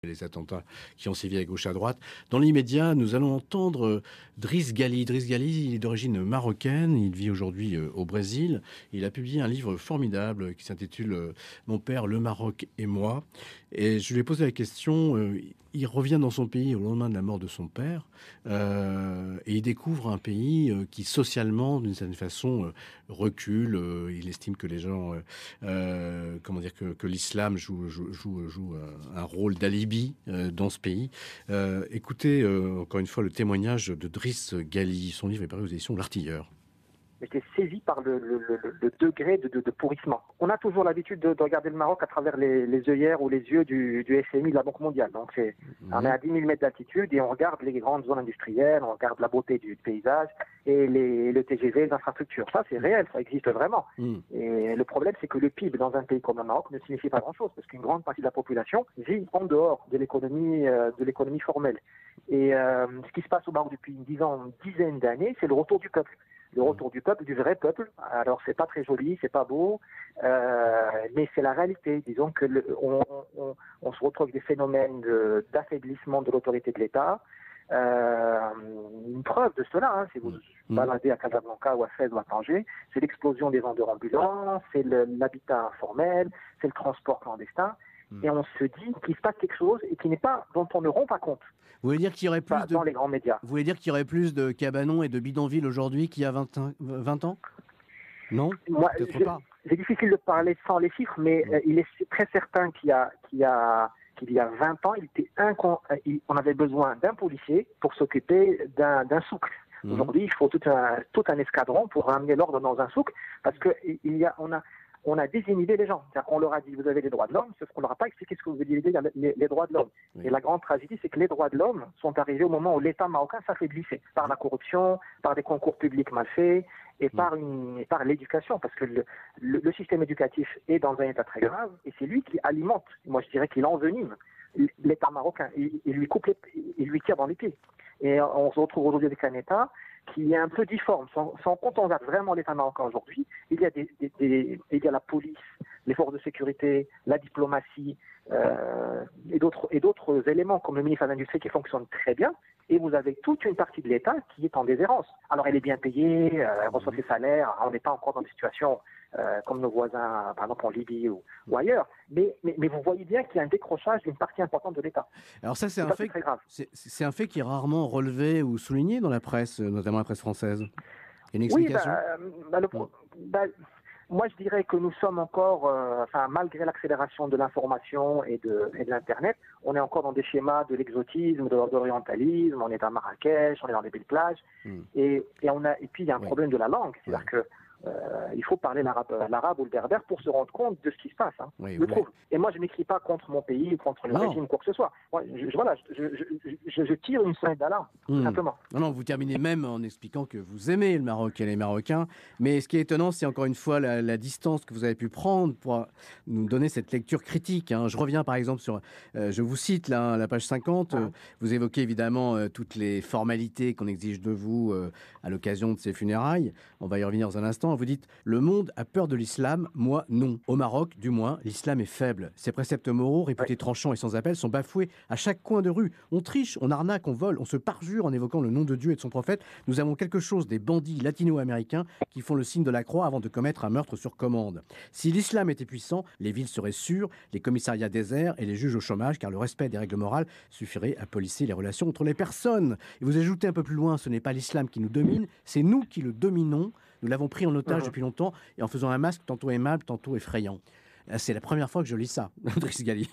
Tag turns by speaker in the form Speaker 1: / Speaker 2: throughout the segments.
Speaker 1: les attentats qui ont sévi à gauche à droite. Dans l'immédiat, nous allons entendre Driss Ghali. Driss Ghali, il est d'origine marocaine, il vit aujourd'hui au Brésil. Il a publié un livre formidable qui s'intitule Mon père, le Maroc et moi. Et je lui ai posé la question, il revient dans son pays au lendemain de la mort de son père, et il découvre un pays qui socialement, d'une certaine façon, recule. Il estime que les gens, comment dire, que l'islam joue un rôle d'alibi dans ce pays. Écoutez, encore une fois, le témoignage de Driss Ghali. Son livre est paru aux éditions L'Artilleur.
Speaker 2: J'étais saisi par le degré de pourrissement. On a toujours l'habitude de regarder le Maroc à travers les œillères ou les yeux du FMI, de la Banque mondiale. Donc on est à 10 000 mètres d'altitude et on regarde les grandes zones industrielles, on regarde la beauté du paysage et le TGV, les infrastructures. Ça, c'est réel, ça existe vraiment. Et le problème, c'est que le PIB dans un pays comme le Maroc ne signifie pas grand-chose parce qu'une grande partie de la population vit en dehors de l'économie formelle. Et ce qui se passe au Maroc depuis une dizaine d'années, c'est le retour du peuple. Le retour du peuple, du vrai peuple. Alors, c'est pas très joli, c'est pas beau, mais c'est la réalité. Disons que on se retrouve avec des phénomènes d'affaiblissement de l'autorité de l'État. Une preuve de cela, si vous baladez à Casablanca ou à Fès ou à Tanger, c'est l'explosion des vendeurs ambulants, c'est l'habitat informel, c'est le transport clandestin. Et on se dit qu'il se passe quelque chose et dont on ne rend pas compte.
Speaker 1: Vous voulez dire qu'il y aurait plus
Speaker 2: dans les grands médias.
Speaker 1: Vous voulez dire qu'il y aurait plus de cabanons et de bidonvilles aujourd'hui qu'il y a 20 ans? Non, peut-être pas.
Speaker 2: C'est difficile de parler sans les chiffres, mais il est très certain qu'il y a 20 ans, on avait besoin d'un policier pour s'occuper d'un souk. Aujourd'hui, il faut tout un escadron pour ramener l'ordre dans un souk, parce que on a désinhibé les gens. C'est-à-dire qu'on leur a dit, vous avez les droits de l'homme, sauf qu'on leur a pas expliqué ce que vous vouliez dire, les droits de l'homme. Et la grande tragédie, c'est que les droits de l'homme sont arrivés au moment où l'État marocain s'affaiblissait par la corruption, par des concours publics mal faits, et par l'éducation, parce que le système éducatif est dans un état très grave, et c'est lui qui alimente, moi je dirais qu'il envenime l'État marocain, il lui tire dans les pieds. Et on se retrouve aujourd'hui avec un État qui est un peu difforme. Quand on regarde vraiment l'État marocain aujourd'hui, il y a la police, les forces de sécurité, la diplomatie et d'autres éléments comme le ministère de l'Industrie qui fonctionnent très bien. Et vous avez toute une partie de l'État qui est en déshérence. Alors elle est bien payée, elle reçoit ses salaires, on n'est pas encore dans des situations comme nos voisins, par exemple en Libye ou ailleurs. Mais vous voyez bien qu'il y a un décrochage d'une partie importante de l'État.
Speaker 1: Alors ça, c'est un fait qui est rarement relevé ou souligné dans la presse, notamment la presse française. Il y a une explication?
Speaker 2: Moi, je dirais que nous sommes encore, malgré l'accélération de l'information et de l'Internet, on est encore dans des schémas de l'exotisme, de l'orientalisme, on est à Marrakech, on est dans des belles plages, et puis il y a un problème de la langue, c'est-à-dire que il faut parler l'arabe ou le berbère pour se rendre compte de ce qui se passe. Je trouve. Et moi, je n'écris pas contre mon pays ou contre le régime, quoi que ce soit. Moi, je tire une sonnette d'alarme, tout simplement.
Speaker 1: Non, vous terminez même en expliquant que vous aimez le Maroc et les Marocains. Mais ce qui est étonnant, c'est encore une fois la distance que vous avez pu prendre pour nous donner cette lecture critique. Je reviens par exemple sur, je vous cite là, la page 50, vous évoquez évidemment toutes les formalités qu'on exige de vous à l'occasion de ces funérailles. On va y revenir dans un instant. Vous dites, le monde a peur de l'islam, moi non. Au Maroc, du moins, l'islam est faible. Ses préceptes moraux, réputés tranchants et sans appel, sont bafoués à chaque coin de rue. On triche, on arnaque, on vole, on se parjure en évoquant le nom de Dieu et de son prophète. Nous avons quelque chose des bandits latino-américains qui font le signe de la croix avant de commettre un meurtre sur commande. Si l'islam était puissant, les villes seraient sûres, les commissariats déserts et les juges au chômage, car le respect des règles morales suffirait à polisser les relations entre les personnes. Et vous ajoutez un peu plus loin, ce n'est pas l'islam qui nous domine, c'est nous qui le dominons. Nous l'avons pris en otage depuis longtemps et en faisant un masque tantôt aimable, tantôt effrayant. C'est la première fois que je lis ça, Driss Ghali.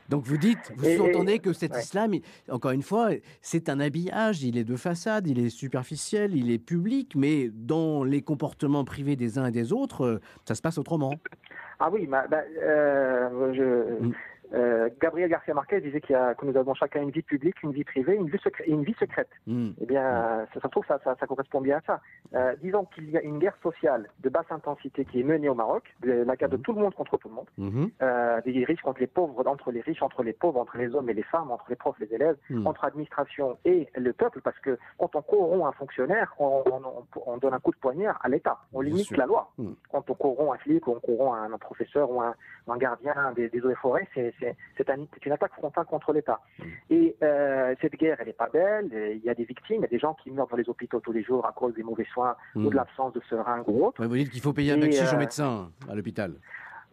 Speaker 1: Donc vous sous-entendez que cet islam, encore une fois, c'est un habillage, il est de façade, il est superficiel, il est public, mais dans les comportements privés des uns et des autres, ça se passe autrement.
Speaker 2: Ah oui, Gabriel Garcia Marquez disait que nous avons chacun une vie publique, une vie privée, une vie secrète. Eh bien, ça se trouve, ça correspond bien à ça. Disons qu'il y a une guerre sociale de basse intensité qui est menée au Maroc, la guerre de tout le monde contre tout le monde, des riches contre les pauvres, entre les riches, entre les pauvres, entre les hommes et les femmes, entre les profs et les élèves, entre administration et le peuple, parce que quand on corrompt un fonctionnaire, on donne un coup de poignard à l'État, on limite la loi. Quand on corrompt un flic ou on corrompt un professeur ou un gardien des eaux et forêts, c'est une attaque frontale contre l'État. Et cette guerre, elle n'est pas belle. Il y a des victimes, il y a des gens qui meurent dans les hôpitaux tous les jours à cause des mauvais soins ou de l'absence de seringues ou autre.
Speaker 1: Ouais, vous dites qu'il faut payer un bacchiche aux médecins à l'hôpital.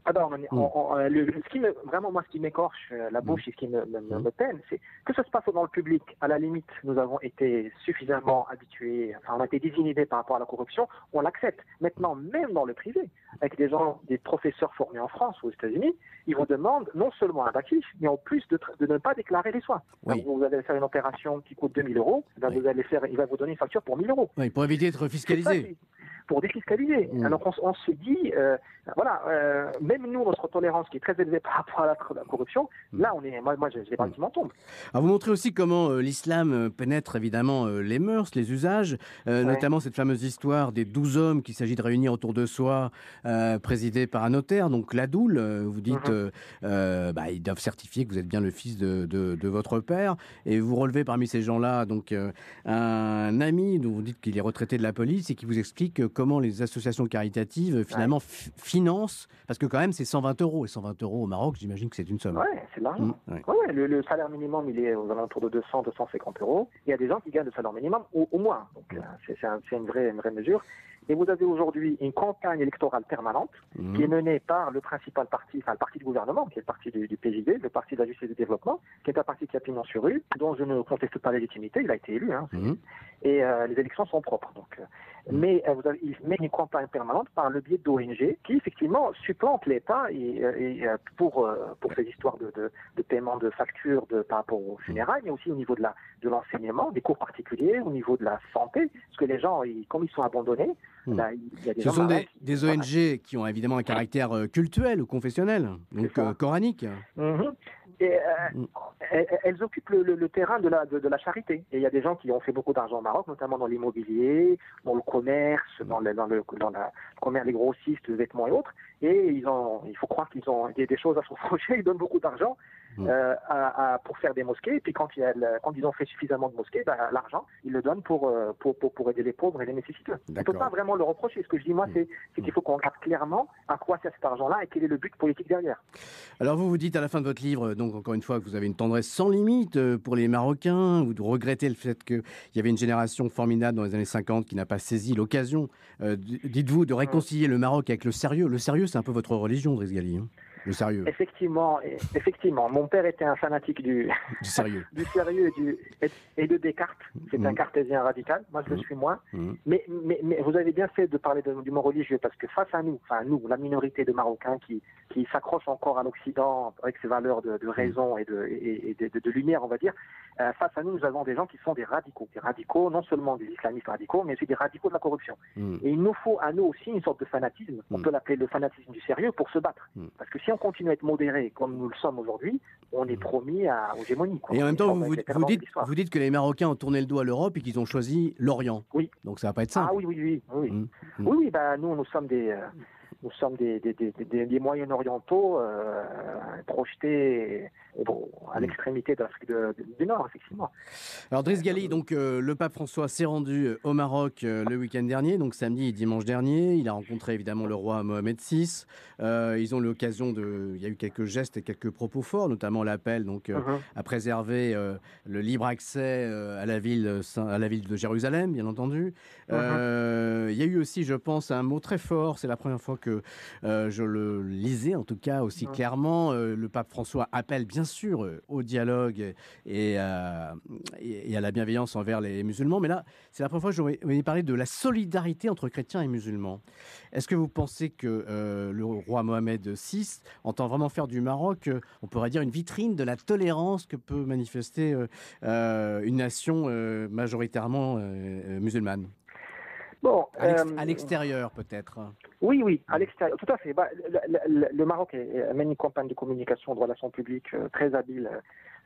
Speaker 2: Alors, ce qui m'écorche la bouche et ce qui me peine, c'est que ça se passe dans le public. À la limite, nous avons été suffisamment habitués, on a été désinhibés par rapport à la corruption, on l'accepte. Maintenant, même dans le privé, avec des professeurs formés en France ou aux États-Unis, ils vous demandent non seulement un bacchiche, mais en plus de ne pas déclarer les soins.
Speaker 1: Oui.
Speaker 2: Vous allez faire une opération qui coûte 2 000 €, il va vous donner une facture pour 1 000 €.
Speaker 1: Oui, pour éviter d'être fiscalisé.
Speaker 2: Pour défiscaliser. Alors on se dit, même nous, notre tolérance qui est très élevée par rapport à la corruption, là, moi je l'ai pas qui m'en tombe.
Speaker 1: Alors, vous montrez aussi comment l'islam pénètre évidemment les mœurs, les usages, notamment cette fameuse histoire des 12 hommes qu'il s'agit de réunir autour de soi, présidés par un notaire, donc l'adoul. Vous dites, ils doivent certifier que vous êtes bien le fils de votre père, et vous relevez parmi ces gens-là donc un ami dont vous dites qu'il est retraité de la police et qui vous explique comment les associations caritatives finalement financent, parce que quand même c'est 120 €, et 120 € au Maroc, j'imagine que c'est une somme.
Speaker 2: Ouais, c'est de l'argent. Le salaire minimum, il est aux alentours de 200, 250 €. Il y a des gens qui gagnent le salaire minimum au moins. Donc c'est une vraie mesure. Et vous avez aujourd'hui une campagne électorale permanente qui est menée par le principal parti, le parti du gouvernement, qui est le parti du PJD, le parti de la justice et du développement, qui est un parti qui a pignon sur rue, dont je ne conteste pas la légitimité, il a été élu, et les élections sont propres. Donc, mais il met une campagne permanente par le biais d'ONG qui effectivement supplante l'État pour ces histoires de paiement de factures par rapport aux funérailles, mais aussi au niveau de l'enseignement, des cours particuliers, au niveau de la santé, parce que les gens, comme ils sont abandonnés, là, il y a des
Speaker 1: Ce sont des ONG qui ont évidemment un caractère cultuel ou confessionnel, donc coranique.
Speaker 2: Et elles occupent le terrain de la charité. Et il y a des gens qui ont fait beaucoup d'argent au Maroc, notamment dans l'immobilier, dans le commerce, dans le commerce, les grossistes, les vêtements et autres. Et il faut croire qu'ils ont des choses à se reprocher. Ils donnent beaucoup d'argent pour faire des mosquées. Et puis quand ils ont fait suffisamment de mosquées, l'argent, ils le donnent pour aider les pauvres et les nécessiteux. On ne peut pas vraiment le reprocher. Ce que je dis, moi, c'est qu'il faut qu'on regarde clairement à quoi sert cet argent-là et quel est le but politique derrière.
Speaker 1: Alors vous dites à la fin de votre livre, donc encore une fois, que vous avez une tendresse sans limite pour les Marocains, vous regrettez le fait qu'il y avait une génération formidable dans les années 50 qui n'a pas saisi l'occasion, dites-vous, de réconcilier le Maroc avec le sérieux. Le sérieux, c'est un peu votre religion, Driss Ghali, le sérieux.
Speaker 2: Effectivement. Mon père était un fanatique du
Speaker 1: sérieux.
Speaker 2: Du sérieux et de Descartes. C'est un cartésien radical. Moi, je le suis moins. Mais vous avez bien fait de parler du mot religieux, parce que face à nous, la minorité de Marocains qui s'accrochent encore à l'Occident avec ses valeurs de raison et de lumière, on va dire, face à nous avons des gens qui sont des radicaux. Des radicaux, non seulement des islamistes radicaux, mais aussi des radicaux de la corruption. Et il nous faut à nous aussi une sorte de fanatisme. On peut l'appeler le fanatisme du sérieux pour se battre. Parce que si on continue à être modéré comme nous le sommes aujourd'hui, on est promis aux gémonies.
Speaker 1: Et en même temps, vous dites que les Marocains ont tourné le dos à l'Europe et qu'ils ont choisi l'Orient.
Speaker 2: Oui.
Speaker 1: Donc ça va pas être simple.
Speaker 2: Ah oui. Nous sommes des Moyen-Orientaux projetés à l'extrémité de l'Afrique du Nord, effectivement.
Speaker 1: Alors Driss Ghali, donc le pape François s'est rendu au Maroc le week-end dernier, donc samedi et dimanche dernier. Il a rencontré évidemment le roi Mohamed VI. Ils ont l'occasion il y a eu quelques gestes et quelques propos forts, notamment l'appel à préserver le libre accès à la ville de Jérusalem, bien entendu. Il y a eu aussi, je pense, un mot très fort. C'est la première fois que je le lisais, en tout cas aussi clairement. Le pape François appelle bien sûr au dialogue et à la bienveillance envers les musulmans. Mais là, c'est la première fois que j'aurais parlé de la solidarité entre chrétiens et musulmans. Est-ce que vous pensez que le roi Mohamed VI entend vraiment faire du Maroc, on pourrait dire, une vitrine de la tolérance que peut manifester une nation majoritairement musulmane?
Speaker 2: Bon,
Speaker 1: à l'extérieur, peut-être.
Speaker 2: Oui, à l'extérieur, tout à fait. Le Maroc mène une campagne de communication de relations publiques très habile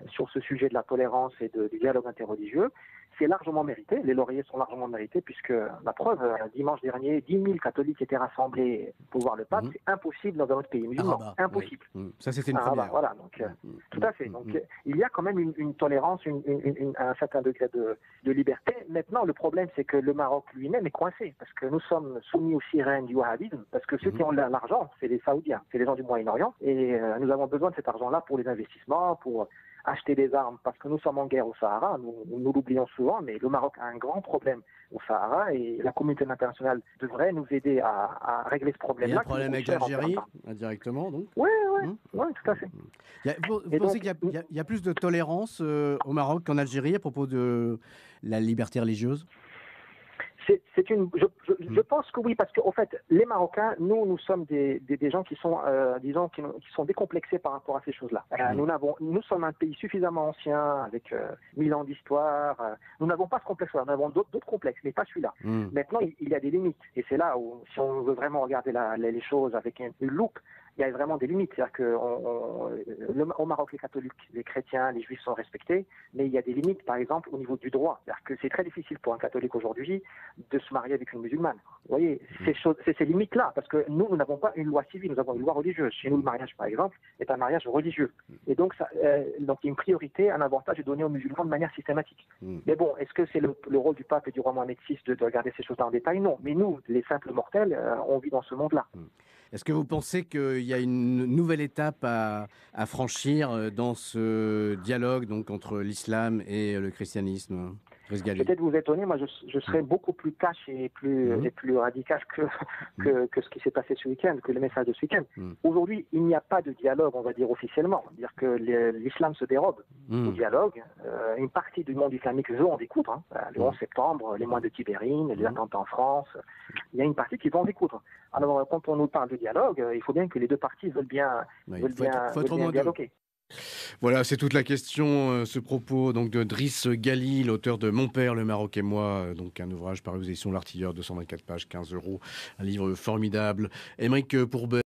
Speaker 2: sur ce sujet de la tolérance et du dialogue interreligieux. C'est largement mérité, les lauriers sont largement mérités, puisque la preuve, dimanche dernier, 10 000 catholiques étaient rassemblés pour voir le pape. C'est impossible dans un autre pays musulman, impossible.
Speaker 1: Oui. Ça, c'était une première.
Speaker 2: Voilà, donc, tout à fait. Donc, il y a quand même une tolérance, un certain degré de liberté. Maintenant, le problème, c'est que le Maroc lui-même est coincé, parce que nous sommes soumis aux sirènes du wahhabisme, parce que ceux qui ont l'argent, c'est les Saoudiens, c'est les gens du Moyen-Orient, et nous avons besoin de cet argent-là pour les investissements, pour acheter des armes, parce que nous sommes en guerre au Sahara, nous l'oublions souvent, mais le Maroc a un grand problème au Sahara, et la communauté internationale devrait nous aider à régler ce problème-là.
Speaker 1: Il y a un problème avec l'Algérie, indirectement, donc.
Speaker 2: Oui, tout à fait.
Speaker 1: Vous pensez qu'il y a plus de tolérance au Maroc qu'en Algérie à propos de la liberté religieuse?
Speaker 2: Je pense que oui, parce qu'en fait, les Marocains, nous sommes des gens qui sont, disons, qui sont décomplexés par rapport à ces choses-là. Nous sommes un pays suffisamment ancien, avec 1000 ans d'histoire. Nous n'avons pas ce complexe-là, nous avons d'autres complexes, mais pas celui-là. Maintenant, il y a des limites. Et c'est là où, si on veut vraiment regarder les choses avec une loupe, il y a vraiment des limites. C'est-à-dire qu'au Maroc, les catholiques, les chrétiens, les juifs sont respectés, mais il y a des limites, par exemple, au niveau du droit. C'est-à-dire que c'est très difficile pour un catholique aujourd'hui de se marier avec une musulmane. Vous voyez, c'est ces limites-là, parce que nous n'avons pas une loi civile, nous avons une loi religieuse. Chez nous, le mariage, par exemple, est un mariage religieux. Et donc, donc il y a une priorité, un avantage est donné aux musulmans de manière systématique. Mais bon, est-ce que c'est le rôle du pape et du roi Mohamed VI de regarder ces choses-là en détail? Non. Mais nous, les simples mortels, on vit dans ce monde-là.
Speaker 1: Est-ce que vous pensez qu'il y a une nouvelle étape à franchir dans ce dialogue donc, entre l'islam et le christianisme?
Speaker 2: Peut-être vous étonner, moi je serais beaucoup plus cash et plus radical que ce qui s'est passé ce week-end, que le message de ce week-end. Aujourd'hui, il n'y a pas de dialogue, on va dire officiellement. C'est-à-dire que l'islam se dérobe au dialogue. Une partie du monde islamique veut en découdre. Le 11 septembre, les mois de Tibérine, les attentats en France, il y a une partie qui veut en découdre. Alors quand on nous parle de dialogue, il faut bien que les deux parties veulent bien dialoguer.
Speaker 1: Voilà, c'est toute la question, ce propos donc de Driss Ghali, l'auteur de Mon père, le Maroc et moi, donc un ouvrage paru aux éditions L'Artilleur, 224 pages, 15 €, un livre formidable. Aymeric Pourbet.